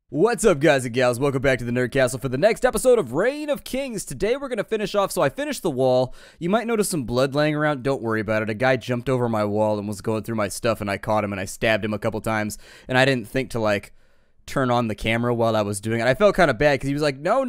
What's up, guys and gals? Welcome back to the Nerd Castle for the next episode of Reign of Kings. Today we're going to finish off, so I finished the wall. You might notice some blood laying around. Don't worry about it. A guy jumped over my wall and was going through my stuff, and I caught him and I stabbed him a couple times, and I didn't think to, like, turn on the camera while I was doing it. I felt kind of bad because he was like, no.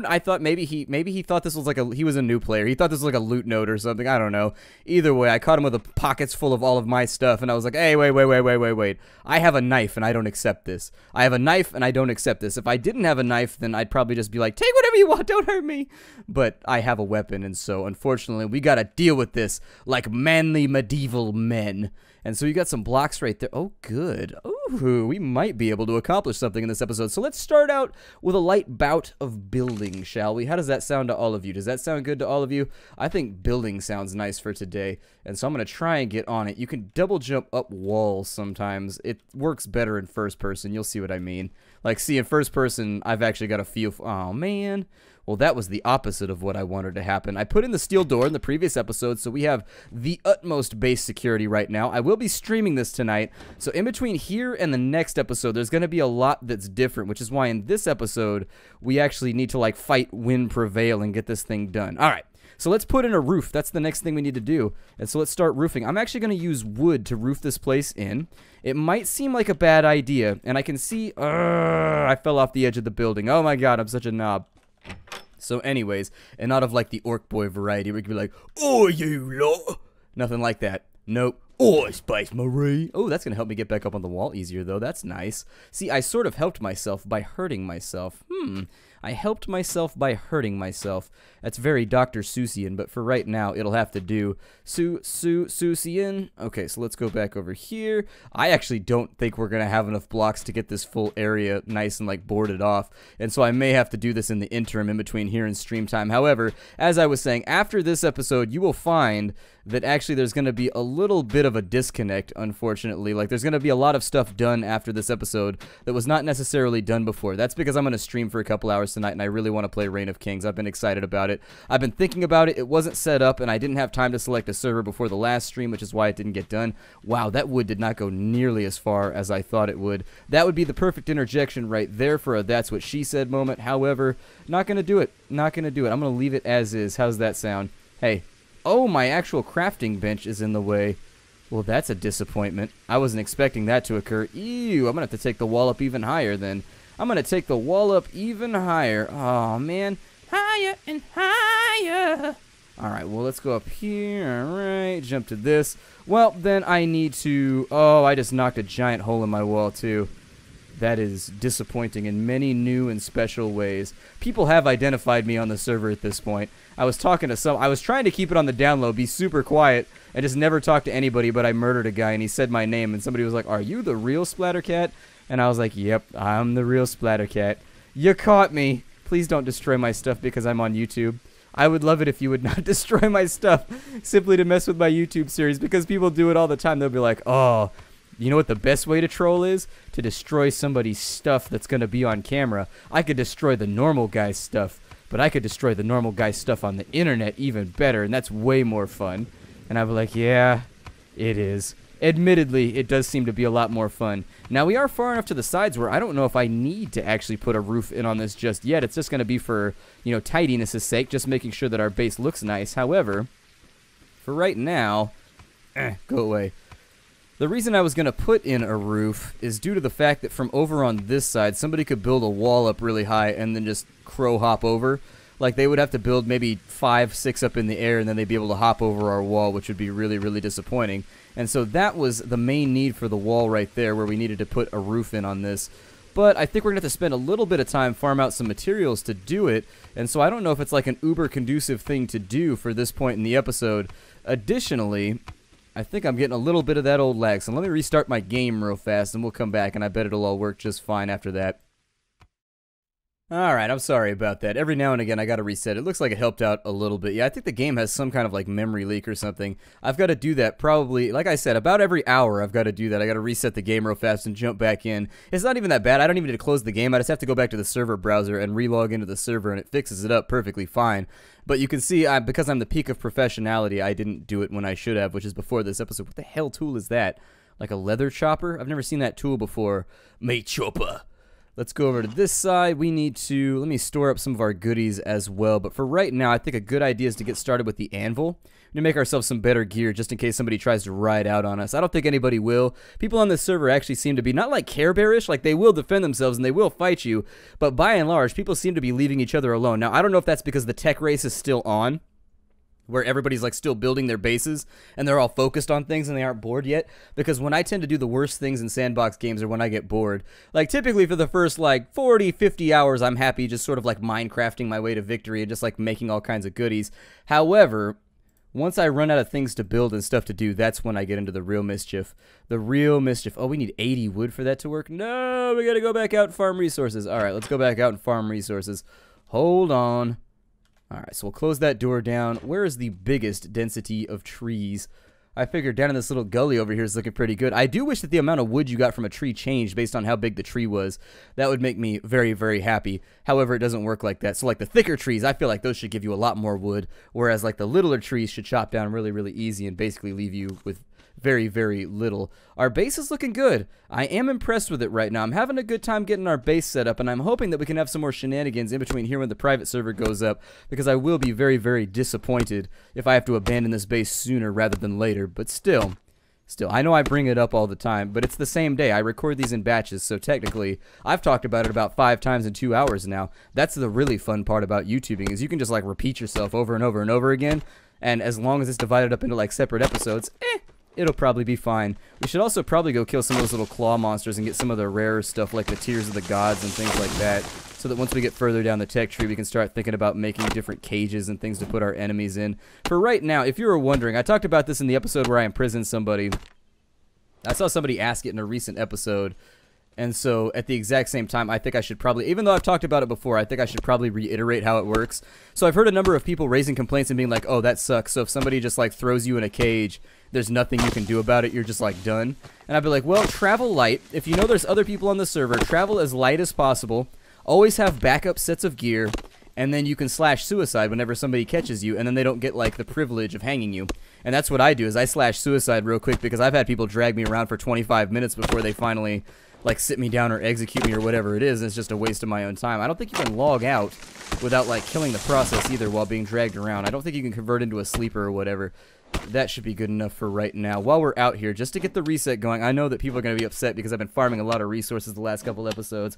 I thought maybe he thought this was like he was a new player. He thought this was like a loot note or something. I don't know. Either way, I caught him with the pockets full of all of my stuff, and I was like, hey, wait. I have a knife, and I don't accept this. I have a knife, and I don't accept this. If I didn't have a knife, then I'd probably just be like, take whatever you want, don't hurt me. But I have a weapon, and so, unfortunately, we gotta deal with this like manly medieval men. And so you got some blocks right there. Oh, good. Ooh, we might be able to accomplish something in this episode. So let's start out with a light bout of building, shall we? How does that sound to all of you? Does that sound good to all of you? I think building sounds nice for today. And so I'm going to try and get on it. You can double jump up walls sometimes. It works better in first person. You'll see what I mean. Like, see, in first person, I've actually got a feel. Oh, man. Well, that was the opposite of what I wanted to happen. I put in the steel door in the previous episode, so we have the utmost base security right now. I will be streaming this tonight, so in between here and the next episode, there's going to be a lot that's different, which is why in this episode, we actually need to, like, fight, win, prevail, and get this thing done. All right, so let's put in a roof. That's the next thing we need to do, and so let's start roofing. I'm actually going to use wood to roof this place in. It might seem like a bad idea, and I can see, I fell off the edge of the building. Oh my god, I'm such a knob. So anyways, and not of like the orc boy variety where you can be like, oh, you lot. Nothing like that. Nope. Oh, Space Marine. Oh, that's going to help me get back up on the wall easier, though. That's nice. See, I sort of helped myself by hurting myself. I helped myself by hurting myself. That's very Dr. Seussian, but for right now, it'll have to do. Seussian. Okay, so let's go back over here. I actually don't think we're going to have enough blocks to get this full area nice and, like, boarded off. And so I may have to do this in the interim in between here and stream time. However, as I was saying, after this episode, you will find that actually there's going to be a little bit of a disconnect, unfortunately. Like, there's going to be a lot of stuff done after this episode that was not necessarily done before. That's because I'm going to stream for a couple hours tonight, and I really want to play Reign of Kings. I've been excited about it. I've been thinking about it. It wasn't set up, and I didn't have time to select a server before the last stream, which is why it didn't get done. Wow, that wood did not go nearly as far as I thought it would. That would be the perfect interjection right there for a That's What She Said moment. However, not going to do it. Not going to do it. I'm going to leave it as is. How's that sound? Hey. Oh, my actual crafting bench is in the way. Well, that's a disappointment. I wasn't expecting that to occur. Ew, I'm going to have to take the wall up even higher then. I'm going to take the wall up even higher. Oh, man. Higher and higher. All right, well, let's go up here. All right, jump to this. Well, then I need to... Oh, I just knocked a giant hole in my wall, too. That is disappointing in many new and special ways. People have identified me on the server at this point. I was talking to I was trying to keep it on the down low, be super quiet, and just never talk to anybody, but I murdered a guy, and he said my name, and somebody was like, are you the real Splattercat? And I was like, yep, I'm the real Splattercat. You caught me. Please don't destroy my stuff because I'm on YouTube. I would love it if you would not destroy my stuff simply to mess with my YouTube series, because people do it all the time. They'll be like, oh... You know what the best way to troll is? To destroy somebody's stuff that's going to be on camera. I could destroy the normal guy's stuff, but I could destroy the normal guy's stuff on the internet even better, and that's way more fun. And I'd be like, yeah, it is. Admittedly, it does seem to be a lot more fun. Now, we are far enough to the sides where I don't know if I need to actually put a roof in on this just yet. It's just going to be for, you know, tidiness' sake, just making sure that our base looks nice. However, for right now, go away. The reason I was going to put in a roof is due to the fact that from over on this side, somebody could build a wall up really high and then just crow hop over. Like, they would have to build maybe 5, 6 up in the air, and then they'd be able to hop over our wall, which would be really, really disappointing. And so that was the main need for the wall right there, where we needed to put a roof in on this. But I think we're going to have to spend a little bit of time farm out some materials to do it, and so I don't know if it's like an uber-conducive thing to do for this point in the episode. Additionally... I think I'm getting a little bit of that old lag, so let me restart my game real fast, and we'll come back, and I bet it'll all work just fine after that. Alright, I'm sorry about that. Every now and again, I gotta reset. It looks like it helped out a little bit. Yeah, I think the game has some kind of, like, memory leak or something. I've got to do that probably, like I said, about every hour I've got to do that. I gotta reset the game real fast and jump back in. It's not even that bad. I don't even need to close the game. I just have to go back to the server browser and relog into the server, and it fixes it up perfectly fine. But you can see, because I'm the peak of professionality, I didn't do it when I should have, which is before this episode. What the hell tool is that? Like a leather chopper? I've never seen that tool before. Meat chopper. Let's go over to this side. We need to, let me store up some of our goodies as well. But for right now, I think a good idea is to get started with the anvil. To make ourselves some better gear just in case somebody tries to ride out on us. I don't think anybody will. People on this server actually seem to be not like Care Bearish, like they will defend themselves and they will fight you, but by and large, people seem to be leaving each other alone. Now, I don't know if that's because the tech race is still on, where everybody's like still building their bases and they're all focused on things and they aren't bored yet, because when I tend to do the worst things in sandbox games are when I get bored. Like typically for the first like 40-50 hours I'm happy just sort of like Minecrafting my way to victory and just like making all kinds of goodies. However, once I run out of things to build and stuff to do, that's when I get into the real mischief. The real mischief. Oh, we need 80 wood for that to work? No, we gotta go back out and farm resources. Alright, let's go back out and farm resources. Hold on. Alright, so we'll close that door down. Where is the biggest density of trees? I figured down in this little gully over here is looking pretty good. I do wish that the amount of wood you got from a tree changed based on how big the tree was. That would make me very, very happy. However, it doesn't work like that. So like the thicker trees, I feel like those should give you a lot more wood, whereas like the littler trees should chop down really, really easy and basically leave you with very, very little. Our base is looking good. I am impressed with it right now. I'm having a good time getting our base set up, and I'm hoping that we can have some more shenanigans in between here when the private server goes up, because I will be very, very disappointed if I have to abandon this base sooner rather than later. But still, I know I bring it up all the time, but it's the same day. I record these in batches, so technically, I've talked about it about 5 times in 2 hours now. That's the really fun part about YouTubing, is you can just like repeat yourself over and over and over again, and as long as it's divided up into like separate episodes, it'll probably be fine. We should also probably go kill some of those little claw monsters and get some of the rarer stuff like the Tears of the Gods and things like that, so that once we get further down the tech tree, we can start thinking about making different cages and things to put our enemies in. For right now, if you were wondering, I talked about this in the episode where I imprisoned somebody. I saw somebody ask it in a recent episode, and so at the exact same time, I think I should probably, even though I've talked about it before, I think I should probably reiterate how it works. So I've heard a number of people raising complaints and being like, oh, that sucks. So if somebody just like throws you in a cage, there's nothing you can do about it, you're just like done. And I'd be like, well, travel light. If you know there's other people on the server, travel as light as possible. Always have backup sets of gear, and then you can slash suicide whenever somebody catches you, and then they don't get like the privilege of hanging you. And that's what I do, is I slash suicide real quick, because I've had people drag me around for 25 minutes before they finally like sit me down or execute me or whatever it is, and it's just a waste of my own time. I don't think you can log out without like killing the process either while being dragged around. I don't think you can convert into a sleeper or whatever. That should be good enough for right now. While we're out here, just to get the reset going, I know that people are going to be upset because I've been farming a lot of resources the last couple episodes,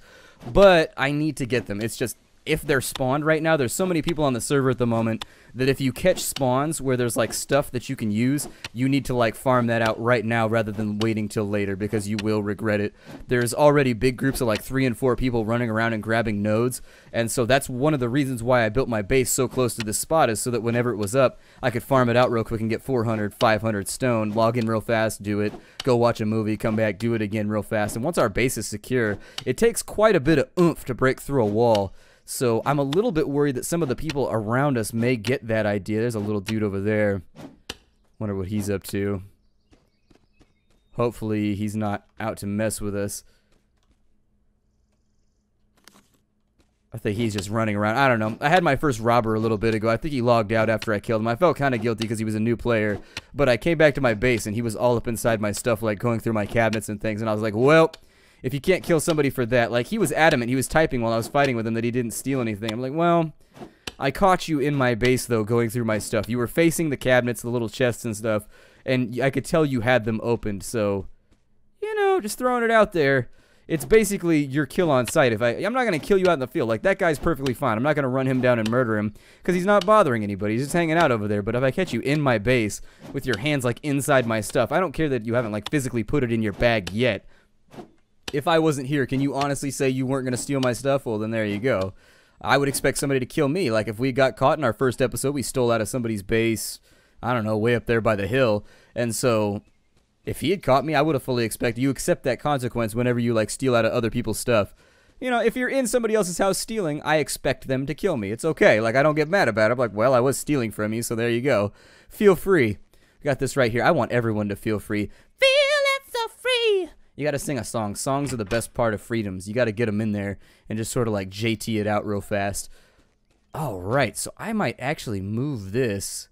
but I need to get them. It's just, if they're spawned right now, there's so many people on the server at the moment that if you catch spawns where there's like stuff that you can use, you need to like farm that out right now rather than waiting till later, because you will regret it. There's already big groups of like 3 and 4 people running around and grabbing nodes, and so that's one of the reasons why I built my base so close to this spot, is so that whenever it was up, I could farm it out real quick and get 400, 500 stone, log in real fast, do it, go watch a movie, come back, do it again real fast. And once our base is secure, it takes quite a bit of oomph to break through a wall. So I'm a little bit worried that some of the people around us may get that idea. There's a little dude over there. Wonder what he's up to. Hopefully he's not out to mess with us. I think he's just running around. I don't know. I had my first robber a little bit ago. I think he logged out after I killed him. I felt kind of guilty because he was a new player. But I came back to my base and he was all up inside my stuff, like going through my cabinets and things. And I was like, well, if you can't kill somebody for that, like, he was adamant, he was typing while I was fighting with him that he didn't steal anything. I'm like, well, I caught you in my base, though, going through my stuff. You were facing the cabinets, the little chests and stuff, and I could tell you had them opened, so, you know, just throwing it out there. It's basically your kill on sight. I'm not going to kill you out in the field. Like, that guy's perfectly fine. I'm not going to run him down and murder him, because he's not bothering anybody. He's just hanging out over there. But if I catch you in my base with your hands, like, inside my stuff, I don't care that you haven't, like, physically put it in your bag yet. If I wasn't here, can you honestly say you weren't going to steal my stuff? Well, then there you go. I would expect somebody to kill me. Like, if we got caught in our first episode, we stole out of somebody's base, I don't know, way up there by the hill. And so, if he had caught me, I would have fully expected you accept that consequence whenever you, like, steal out of other people's stuff. You know, if you're in somebody else's house stealing, I expect them to kill me. It's okay. Like, I don't get mad about it. I'm like, well, I was stealing from you, so there you go. Feel free. Got this right here. I want everyone to feel free. Feel it so free! You gotta sing a song. Songs are the best part of freedoms. You gotta get them in there and just sort of like JT it out real fast. Alright, so I might actually move this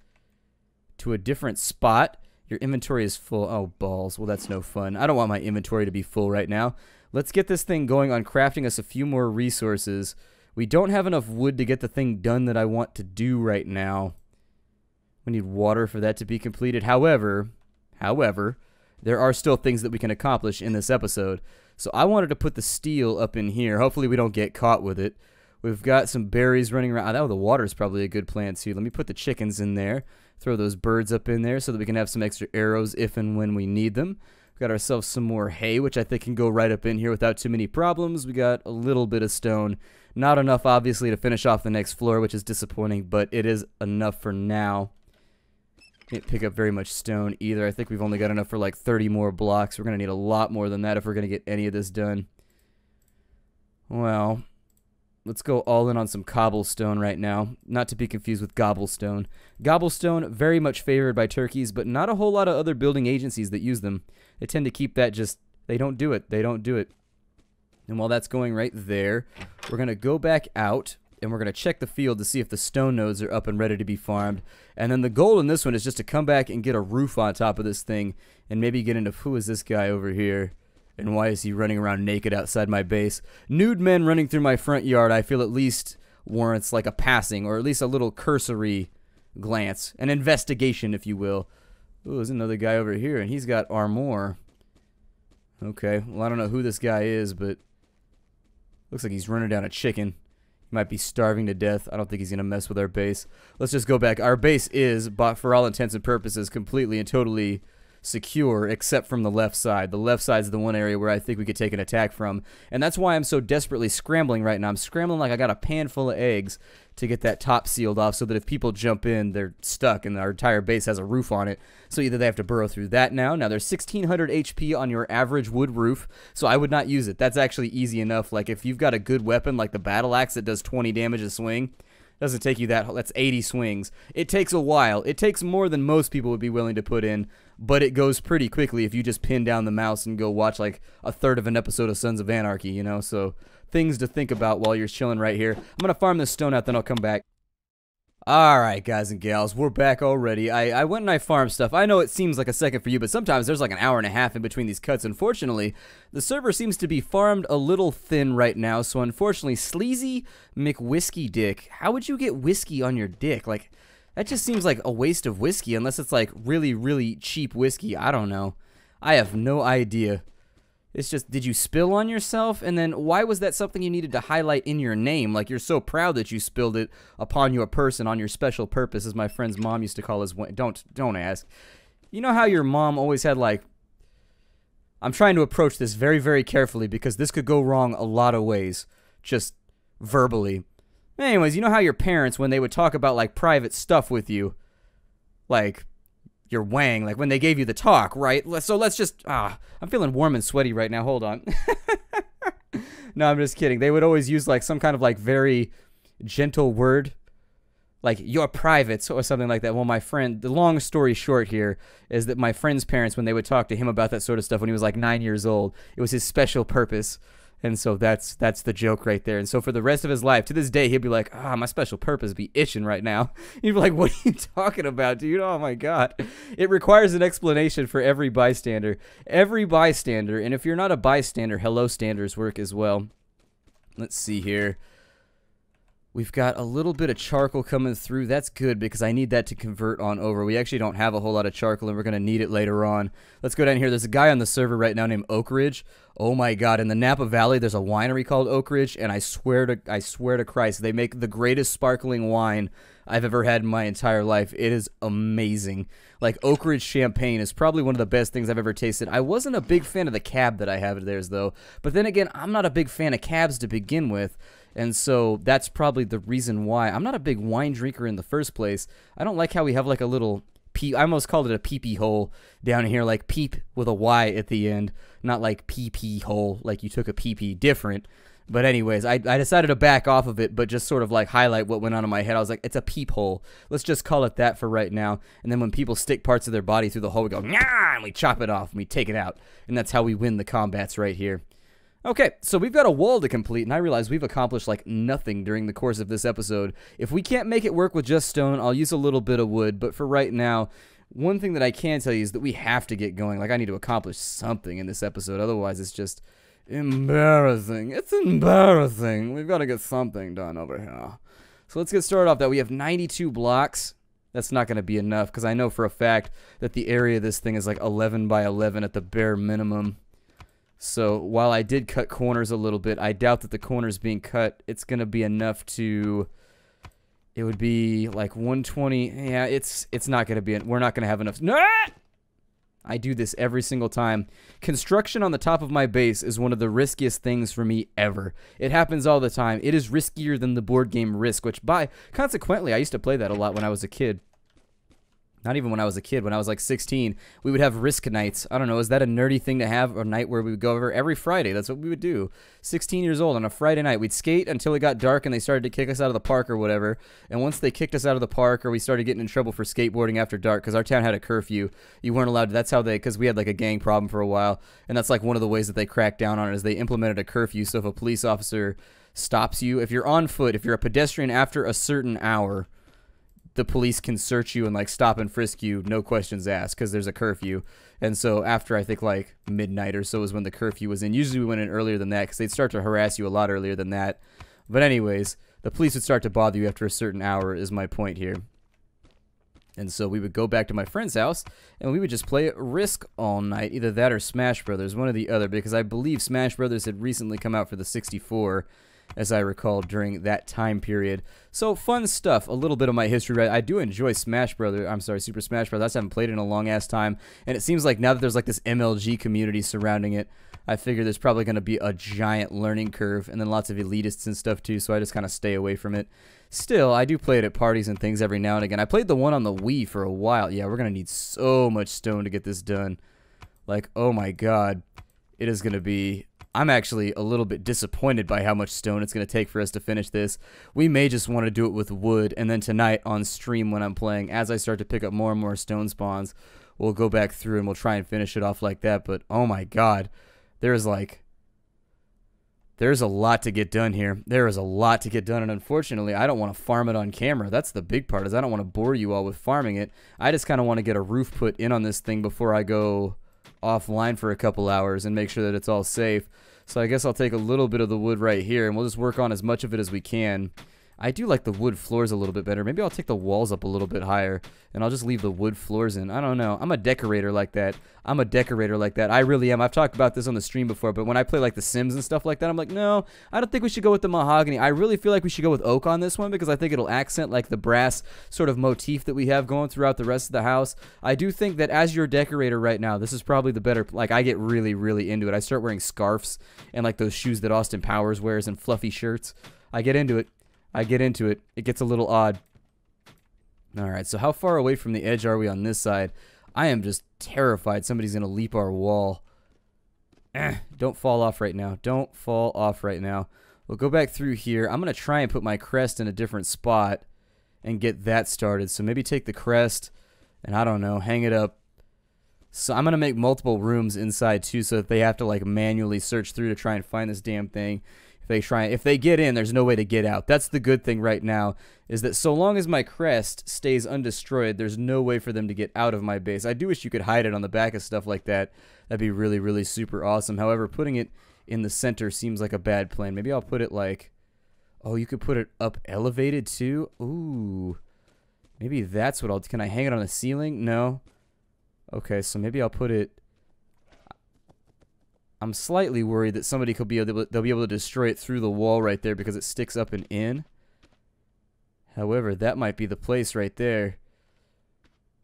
to a different spot. Your inventory is full. Oh, balls. Well, that's no fun. I don't want my inventory to be full right now. Let's get this thing going on crafting us a few more resources. We don't have enough wood to get the thing done that I want to do right now. We need water for that to be completed. However, there are still things that we can accomplish in this episode. So I wanted to put the steel up in here. Hopefully we don't get caught with it. We've got some berries running around. Oh, the water's probably a good plan too. Let me put the chickens in there. Throw those birds up in there so that we can have some extra arrows if and when we need them. We've got ourselves some more hay, which I think can go right up in here without too many problems. We got a little bit of stone. Not enough, obviously, to finish off the next floor, which is disappointing, but it is enough for now. Can't pick up very much stone either. I think we've only got enough for like 30 more blocks. We're going to need a lot more than that if we're going to get any of this done. Well, let's go all in on some cobblestone right now. Not to be confused with gobblestone. Gobblestone, very much favored by turkeys, but not a whole lot of other building agencies that use them. They tend to keep that just, they don't do it. They don't do it. And while that's going right there, we're going to go back out. And we're going to check the field to see if the stone nodes are up and ready to be farmed. And then the goal in this one is just to come back and get a roof on top of this thing. And maybe get into who is this guy over here? And why is he running around naked outside my base? Nude men running through my front yard, I feel at least warrants like a passing. Or at least a little cursory glance. An investigation, if you will. Ooh, there's another guy over here. And he's got armor. Okay, well I don't know who this guy is, but looks like he's running down a chicken. Might be starving to death. I don't think he's going to mess with our base. Let's just go back. Our base is, for all intents and purposes, completely and totally secure, except from the left side. The left side is the one area where I think we could take an attack from. And that's why I'm so desperately scrambling right now. I'm scrambling like I got a pan full of eggs to get that top sealed off so that if people jump in, they're stuck and our entire base has a roof on it. So either they have to burrow through that now. Now there's 1600 HP on your average wood roof, so I would not use it. That's actually easy enough. Like if you've got a good weapon like the battle axe that does 20 damage a swing, doesn't take you that's 80 swings. It takes a while. It takes more than most people would be willing to put in, but it goes pretty quickly if you just pin down the mouse and go watch like a third of an episode of Sons of Anarchy, you know? So things to think about while you're chilling right here. I'm going to farm this stone out, then I'll come back. Alright, guys and gals, we're back already. I went and I farmed stuff. I know it seems like a second for you, but sometimes there's like an hour and a half in between these cuts. Unfortunately, the server seems to be farmed a little thin right now, so unfortunately, Sleazy McWhiskey Dick, how would you get whiskey on your dick? Like, that just seems like a waste of whiskey, unless it's like really, really cheap whiskey. I don't know. I have no idea. It's just, did you spill on yourself? And then why was that something you needed to highlight in your name? Like, you're so proud that you spilled it upon your person on your special purpose, as my friend's mom used to call his... Don't ask. You know how your mom always had, like... I'm trying to approach this very, very carefully because this could go wrong a lot of ways. Just verbally. Anyways, you know how your parents, when they would talk about, like, private stuff with you, like... your wang, like when they gave you the talk, right? So let's just, I'm feeling warm and sweaty right now, hold on. No, I'm just kidding. They would always use like some kind of like very gentle word, like your privates or something like that. Well, my friend, the long story short here is that my friend's parents, when they would talk to him about that sort of stuff when he was like 9 years old, it was his special purpose. And so that's the joke right there. And so for the rest of his life, to this day, he'll be like, my special purpose be itching right now. You'd be like, what are you talking about, dude? Oh, my God. It requires an explanation for every bystander. Every bystander. And if you're not a bystander, hello standers work as well. Let's see here. We've got a little bit of charcoal coming through. That's good because I need that to convert on over. We actually don't have a whole lot of charcoal and we're going to need it later on. Let's go down here. There's a guy on the server right now named Oak Ridge. Oh my God. In the Napa Valley, there's a winery called Oak Ridge, and I swear to Christ, they make the greatest sparkling wine I've ever had in my entire life. It is amazing. Like, Oak Ridge champagne is probably one of the best things I've ever tasted. I wasn't a big fan of the cab that I have theirs, though. But then again, I'm not a big fan of cabs to begin with. And so that's probably the reason why. I'm not a big wine drinker in the first place. I don't like how we have like a little pee. I almost called it a pee-pee hole down here, like peep with a Y at the end. Not like pee-pee hole, like you took a pee-pee. Different. But anyways, I decided to back off of it, but just sort of like highlight what went on in my head. I was like, it's a peep hole. Let's just call it that for right now. And then when people stick parts of their body through the hole, we go, nyah, and we chop it off and we take it out. And that's how we win the combats right here. Okay, so we've got a wall to complete, and I realize we've accomplished like nothing during the course of this episode. If we can't make it work with just stone, I'll use a little bit of wood, but for right now, one thing that I can tell you is that we have to get going. Like, I need to accomplish something in this episode, otherwise it's just Embarrassing. It's embarrassing. We've got to get something done over here. So let's get started off that. We have 92 blocks. That's not going to be enough because I know for a fact that the area of this thing is like 11 by 11 at the bare minimum. So while I did cut corners a little bit, I doubt that the corners being cut, it's going to be enough to... It would be like 120. Yeah, it's not going to be... We're not going to have enough... No! I do this every single time. Construction on the top of my base is one of the riskiest things for me ever. It happens all the time. It is riskier than the board game Risk, which consequently, I used to play that a lot when I was a kid. Not even when I was a kid. When I was like 16, we would have Risk nights. I don't know, is that a nerdy thing to have? A night where we would go over every Friday. That's what we would do. 16 years old on a Friday night. We'd skate until it got dark and they started to kick us out of the park or whatever. And once they kicked us out of the park or we started getting in trouble for skateboarding after dark, because our town had a curfew, you weren't allowed to. That's how because we had like a gang problem for a while. And that's like one of the ways that they cracked down on it is they implemented a curfew. So if a police officer stops you, if you're on foot, if you're a pedestrian after a certain hour, the police can search you and like stop and frisk you, no questions asked, because there's a curfew. And so after I think like midnight or so is when the curfew was in. Usually we went in earlier than that because they'd start to harass you a lot earlier than that. But anyways, the police would start to bother you after a certain hour is my point here. And so we would go back to my friend's house and we would just play Risk all night, either that or Smash Brothers, one or the other, because I believe Smash Brothers had recently come out for the 64. As I recall, during that time period. So, fun stuff. A little bit of my history, right? I do enjoy Super Smash Bros. I just haven't played it in a long-ass time. And it seems like now that there's like this MLG community surrounding it, I figure there's probably going to be a giant learning curve and then lots of elitists and stuff too, so I just kind of stay away from it. Still, I do play it at parties and things every now and again. I played the one on the Wii for a while. Yeah, we're going to need so much stone to get this done. Like, oh my god. It is going to be... I'm actually a little bit disappointed by how much stone it's going to take for us to finish this. We may just want to do it with wood, and then tonight on stream when I'm playing, as I start to pick up more and more stone spawns, we'll go back through and we'll try and finish it off like that. But oh my god, there's a lot to get done here. There is a lot to get done, and unfortunately, I don't want to farm it on camera. That's the big part, is I don't want to bore you all with farming it. I just kind of want to get a roof put in on this thing before I go offline for a couple hours and make sure that it's all safe. So I guess I'll take a little bit of the wood right here and we'll just work on as much of it as we can. I do like the wood floors a little bit better. Maybe I'll take the walls up a little bit higher and I'll just leave the wood floors in. I don't know. I'm a decorator like that. I really am. I've talked about this on the stream before, but when I play like The Sims and stuff like that, I'm like, no, I don't think we should go with the mahogany. I really feel like we should go with oak on this one because I think it'll accent like the brass sort of motif that we have going throughout the rest of the house. I do think that as your decorator right now, this is probably the better, like I get really, really into it. I start wearing scarves and like those shoes that Austin Powers wears and fluffy shirts. I get into it. It gets a little odd. Alright, so how far away from the edge are we on this side? I am just terrified somebody's going to leap our wall. Don't fall off right now. Don't fall off right now. We'll go back through here. I'm going to try and put my crest in a different spot and get that started. So maybe take the crest and, I don't know, hang it up. So I'm going to make multiple rooms inside too so that they have to like manually search through to try and find this damn thing. If they get in, there's no way to get out. That's the good thing right now, is that so long as my crest stays undestroyed, there's no way for them to get out of my base. I do wish you could hide it on the back of stuff like that. That'd be really, really super awesome. However, putting it in the center seems like a bad plan. Maybe I'll put it like... Oh, you could put it up elevated too? Ooh. Maybe that's what I'll... Can I hang it on the ceiling? No. Okay, so maybe I'll put it... I'm slightly worried that somebody could they'll be able to destroy it through the wall right there because it sticks up and in. However, that might be the place right there.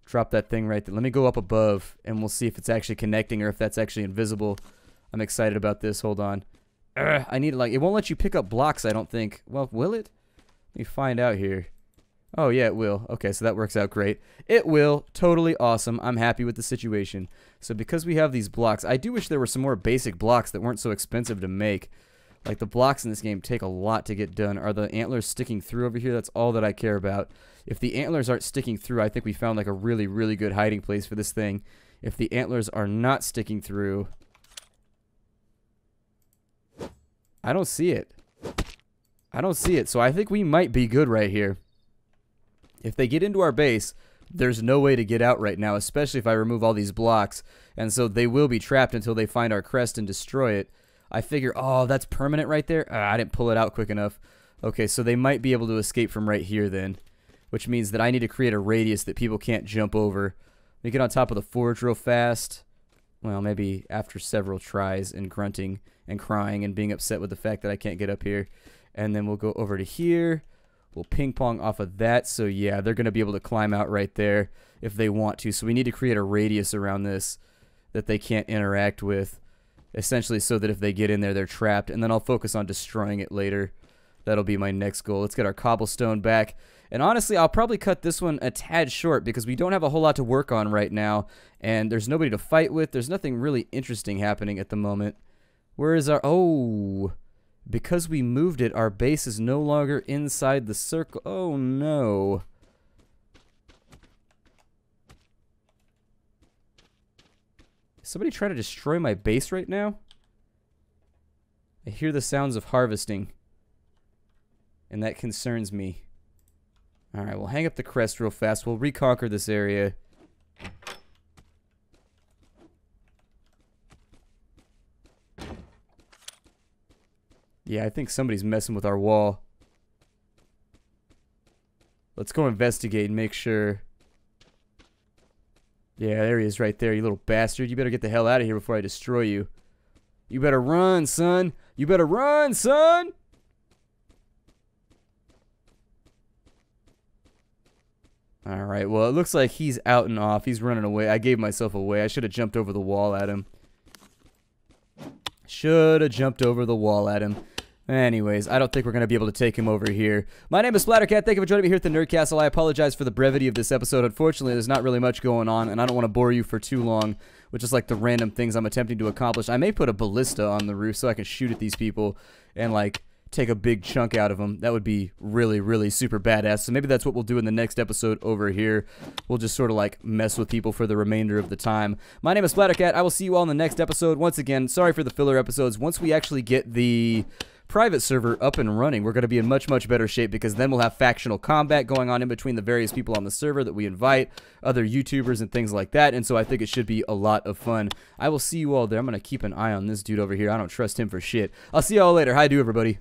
Drop that thing right there. Let me go up above and we'll see if it's actually connecting or if that's actually invisible. I'm excited about this. Hold on. I need it won't let you pick up blocks, I don't think. Well, will it? Let me find out here. Oh, yeah, it will. Okay, so that works out great. It will. Totally awesome. I'm happy with the situation. So because we have these blocks, I do wish there were some more basic blocks that weren't so expensive to make. Like, the blocks in this game take a lot to get done. Are the antlers sticking through over here? That's all that I care about. If the antlers aren't sticking through, I think we found, like, a really, really good hiding place for this thing. If the antlers are not sticking through... I don't see it. I don't see it. So I think we might be good right here. If they get into our base, there's no way to get out right now, especially if I remove all these blocks. And so they will be trapped until they find our crest and destroy it. I figure, oh, that's permanent right there. I didn't pull it out quick enough. Okay, so they might be able to escape from right here then, which means that I need to create a radius that people can't jump over. Let me get on top of the forge real fast. Well, maybe after several tries and grunting and crying and being upset with the fact that I can't get up here. And then we'll go over to here. We'll ping pong off of that. So yeah, they're going to be able to climb out right there if they want to. So we need to create a radius around this that they can't interact with, essentially so that if they get in there, they're trapped. And then I'll focus on destroying it later. That'll be my next goal. Let's get our cobblestone back. And honestly, I'll probably cut this one a tad short because we don't have a whole lot to work on right now. And there's nobody to fight with. There's nothing really interesting happening at the moment. Where is our... Oh... Because we moved it, our base is no longer inside the circle. Oh, no. Is somebody trying to destroy my base right now? I hear the sounds of harvesting. And that concerns me. Alright, we'll hang up the crest real fast. We'll reconquer this area. Yeah, I think somebody's messing with our wall. Let's go investigate and make sure. Yeah, there he is right there, you little bastard. You better get the hell out of here before I destroy you. You better run, son. You better run, son. Alright, well, it looks like he's out and off. He's running away. I gave myself away. I should have jumped over the wall at him. Should have jumped over the wall at him. Anyways, I don't think we're going to be able to take him over here. My name is Splattercat. Thank you for joining me here at the Nerd Castle. I apologize for the brevity of this episode. Unfortunately, there's not really much going on, and I don't want to bore you for too long with just like the random things I'm attempting to accomplish. I may put a ballista on the roof so I can shoot at these people and like take a big chunk out of them. That would be really, really super badass. So maybe that's what we'll do in the next episode over here. We'll just sort of like mess with people for the remainder of the time. My name is Splattercat. I will see you all in the next episode. Once again, sorry for the filler episodes. Once we actually get the private server up and running, we're going to be in much, much better shape because then we'll have factional combat going on in between the various people on the server that we invite, other YouTubers and things like that, and so I think it should be a lot of fun. I will see you all there. I'm going to keep an eye on this dude over here. I don't trust him for shit. I'll see you all later. Hi, do everybody.